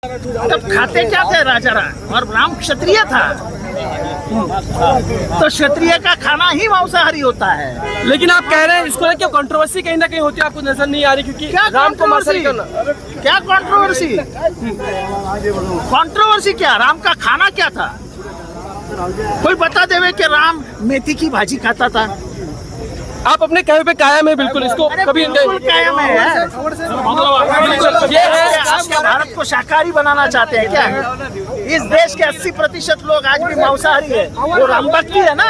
तब खाते क्या थे राजा राम, और राम क्षत्रिय था, तो क्षत्रिय का खाना ही मांसाहारी होता है। लेकिन आप कह रहे हैं इसको लेकर कंट्रोवर्सी कहीं ना कहीं होती है, आपको नजर नहीं आ रही? क्योंकि क्या राम को मांसाहारी करना, क्या कंट्रोवर्सी? कंट्रोवर्सी क्या? राम का खाना क्या था? कोई बता देवे कि राम मेथी की भाजी खाता था? आप अपने कहे पे कायम है बिल्कुल, इसको कभी बिल्कुल कायम है। ये है, आप क्या भारत को शाकाहारी बनाना चाहते हैं क्या? इस देश के 80% लोग आज भी मांसाहारी है, वो राम भक्ति है ना।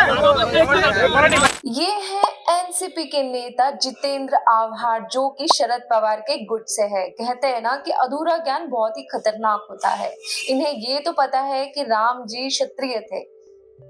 ये है एनसीपी के नेता जितेंद्र आव्हाड, जो कि शरद पवार के गुट से है। कहते हैं ना कि अधूरा ज्ञान बहुत ही खतरनाक होता है। इन्हें ये तो पता है कि राम जी क्षत्रिय थे,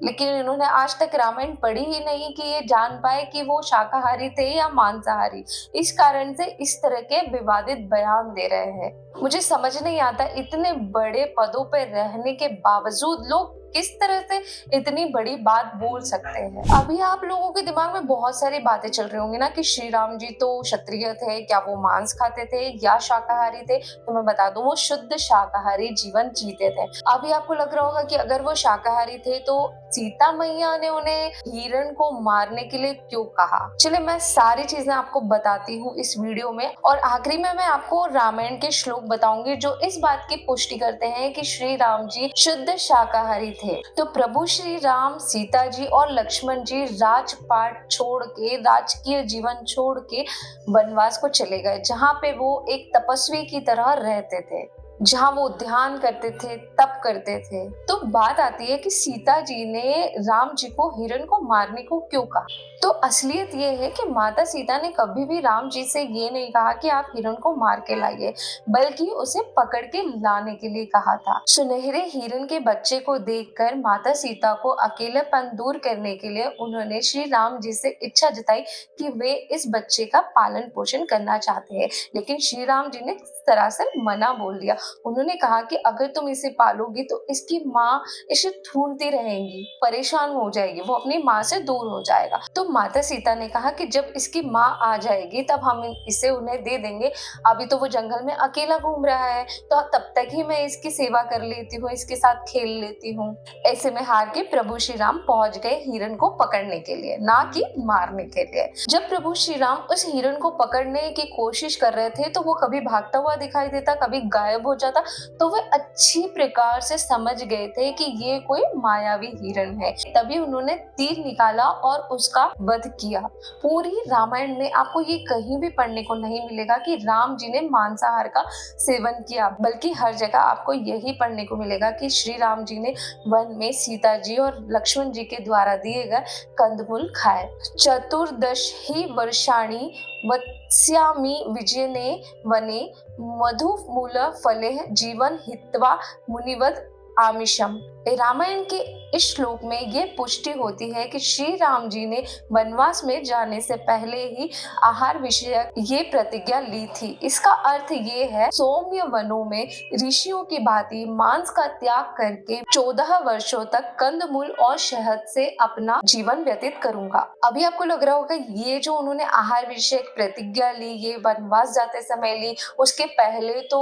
लेकिन इन्होंने आज तक रामायण पढ़ी ही नहीं कि ये जान पाए कि वो शाकाहारी थे या मांसाहारी। इस कारण से इस तरह के विवादित बयान दे रहे हैं। मुझे समझ नहीं आता, इतने बड़े पदों पर रहने के बावजूद लोग किस तरह से इतनी बड़ी बात बोल सकते हैं। अभी आप लोगों के दिमाग में बहुत सारी बातें चल रही होंगी ना कि श्री राम जी तो क्षत्रिय थे, क्या वो मांस खाते थे या शाकाहारी थे? तो मैं बता दूं, वो शुद्ध शाकाहारी जीवन जीते थे। अभी आपको लग रहा होगा कि अगर वो शाकाहारी थे तो सीता मैया ने उन्हें हिरण को मारने के लिए क्यों कहा? चलिए मैं सारी चीजें आपको बताती हूँ इस वीडियो में, और आखिरी में मैं आपको रामायण के श्लोक बताऊंगी जो इस बात की पुष्टि करते हैं कि श्री राम जी शुद्ध शाकाहारी थे। तो प्रभु श्री राम, सीता जी और लक्ष्मण जी राजपाट छोड़ के, राजकीय जीवन छोड़ के वनवास को चले गए, जहाँ पे वो एक तपस्वी की तरह रहते थे, जहाँ वो ध्यान करते थे, तप करते थे। तो बात आती है कि सीता जी ने राम जी को हिरण को मारने को क्यों कहा? तो असलियत ये है कि माता सीता ने कभी भी राम जी से ये नहीं कहा कि आप हिरण को मार के लाइए, बल्कि उसे पकड़ के लाने के लिए कहा था। सुनहरे हिरण के बच्चे को देखकर माता सीता को अकेलेपन दूर करने के लिए उन्होंने श्री राम जी से इच्छा जताई कि वे इस बच्चे का पालन पोषण करना चाहते हैं, लेकिन श्री राम जी ने सरासर मना बोल दिया। उन्होंने कहा कि अगर तुम इसे पालोगी तो इसकी माँ इसे ढूंढती रहेंगी, परेशान हो जाएगी, वो अपनी माँ से दूर हो जाएगा। तो माता सीता ने कहा कि जब इसकी माँ आ जाएगी तब हम इसे उन्हें दे देंगे, अभी तो वो जंगल में अकेला घूम रहा है, तो तब तक ही मैं इसकी सेवा कर लेती हूँ, इसके साथ खेल लेती हूँ। ऐसे में हार के प्रभु श्री राम पहुंच गए हिरण को पकड़ने के लिए, ना कि मारने के लिए। जब प्रभु श्री राम उस हिरण को पकड़ने की कोशिश कर रहे थे तो वो कभी भागता हुआ दिखाई देता, कभी गायब हो जाता। तो वे अच्छी प्रकार से समझ गए थे कि ये कोई मायावी हिरण है। तभी उन्होंने तीर निकाला और उसका वध किया। पूरी रामायण में आपको ये कहीं भी पढ़ने को नहीं मिलेगा कि राम जी ने मांसाहार का सेवन किया, बल्कि हर जगह आपको यही पढ़ने को मिलेगा कि श्री राम जी ने वन में सीता जी और लक्ष्मण जी के द्वारा दिए गए कंदमूल खाए। चतुर्दश ही वर्षाणि वत्स्यामि विजयने वने मधुमूल फले जीवन हित्वा मुनिवद आमिषम। रामायण के इस श्लोक में ये पुष्टि होती है कि श्री राम जी ने वनवास में जाने से पहले ही आहार विषयक ये प्रतिज्ञा ली थी। इसका अर्थ ये है, सौम्य वनों में ऋषियों की भांति मांस का त्याग करके 14 वर्षों तक कंदमूल और शहद से अपना जीवन व्यतीत करूंगा। अभी आपको लग रहा होगा ये जो उन्होंने आहार विषयक प्रतिज्ञा ली, ये वनवास जाते समय ली, उसके पहले तो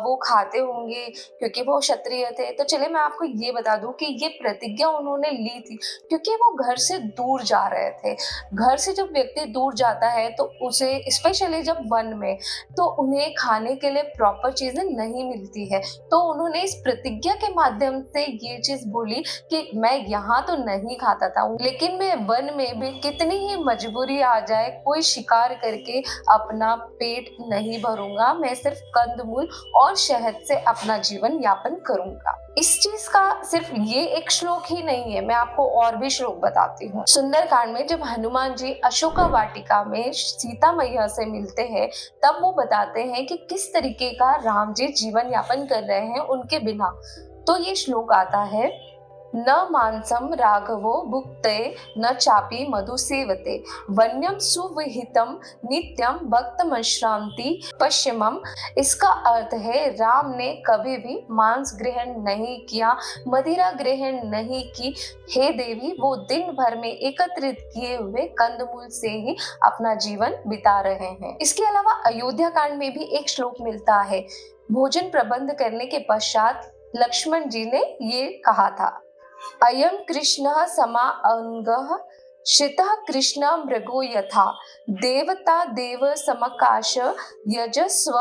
वो खाते होंगे क्योंकि वो क्षत्रिय थे। तो चलिए मैं आपको ये बता दूं कि ये प्रतिज्ञा उन्होंने ली थी क्योंकि वो घर से दूर जा रहे थे। घर से जब व्यक्ति दूर जाता है तो उसे, स्पेशली जब वन में, तो उन्हें खाने के लिए प्रॉपर चीजें नहीं मिलती है। तो उन्होंने इस प्रतिज्ञा के माध्यम से ये चीज बोली कि मैं यहाँ तो नहीं खाता था, लेकिन मैं वन में भी कितनी ही मजबूरी आ जाए, कोई शिकार करके अपना पेट नहीं भरूंगा, मैं सिर्फ कंदमूल और शहद से अपना जीवन यापन करूंगा। इस चीज का सिर्फ ये एक श्लोक ही नहीं है, मैं आपको और भी श्लोक बताती हूँ। सुंदरकांड में जब हनुमान जी अशोका वाटिका में सीता मैया से मिलते हैं, तब वो बताते हैं कि किस तरीके का राम जी जीवन यापन कर रहे हैं उनके बिना। तो ये श्लोक आता है, न मांसम राघवो भुक्ते न चापी मधु सेवते वन्यम सुविहितम नित्यम भक्तमश्रांति पश्चिमम। इसका अर्थ है, राम ने कभी भी मांस ग्रहण नहीं किया, मदिरा ग्रहण नहीं की। हे देवी, वो दिन भर में एकत्रित किए हुए कंदमूल से ही अपना जीवन बिता रहे हैं। इसके अलावा अयोध्या कांड में भी एक श्लोक मिलता है, भोजन प्रबंध करने के पश्चात लक्ष्मण जी ने ये कहा था, अयम कृष्णः समा अंगः शितः कृष्ण मृगो यथा देवता देव समकाश यजस्व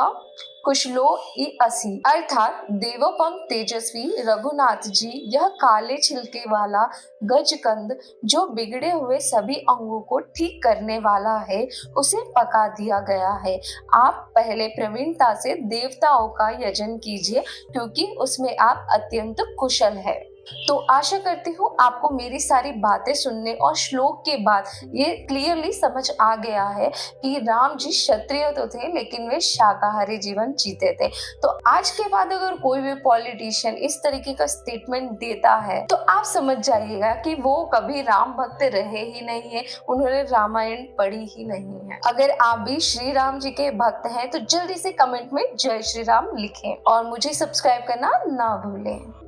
कुशलो इ असि। अर्थात देवोपम तेजस्वी रघुनाथ जी, यह काले छिलके वाला गजकंद जो बिगड़े हुए सभी अंगों को ठीक करने वाला है, उसे पका दिया गया है। आप पहले प्रवीणता से देवताओं का यजन कीजिए क्योंकि उसमें आप अत्यंत कुशल है। तो आशा करती हूँ आपको मेरी सारी बातें सुनने और श्लोक के बाद ये क्लियरली समझ आ गया है कि राम जी क्षत्रिय तो थे लेकिन वे शाकाहारी जीवन जीते थे। तो आज के बाद अगर कोई भी पॉलिटिशियन इस तरीके का स्टेटमेंट देता है तो आप समझ जाइएगा कि वो कभी राम भक्त रहे ही नहीं है, उन्होंने रामायण पढ़ी ही नहीं है। अगर आप भी श्री राम जी के भक्त हैं तो जल्दी से कमेंट में जय श्री राम लिखें और मुझे सब्सक्राइब करना ना भूलें।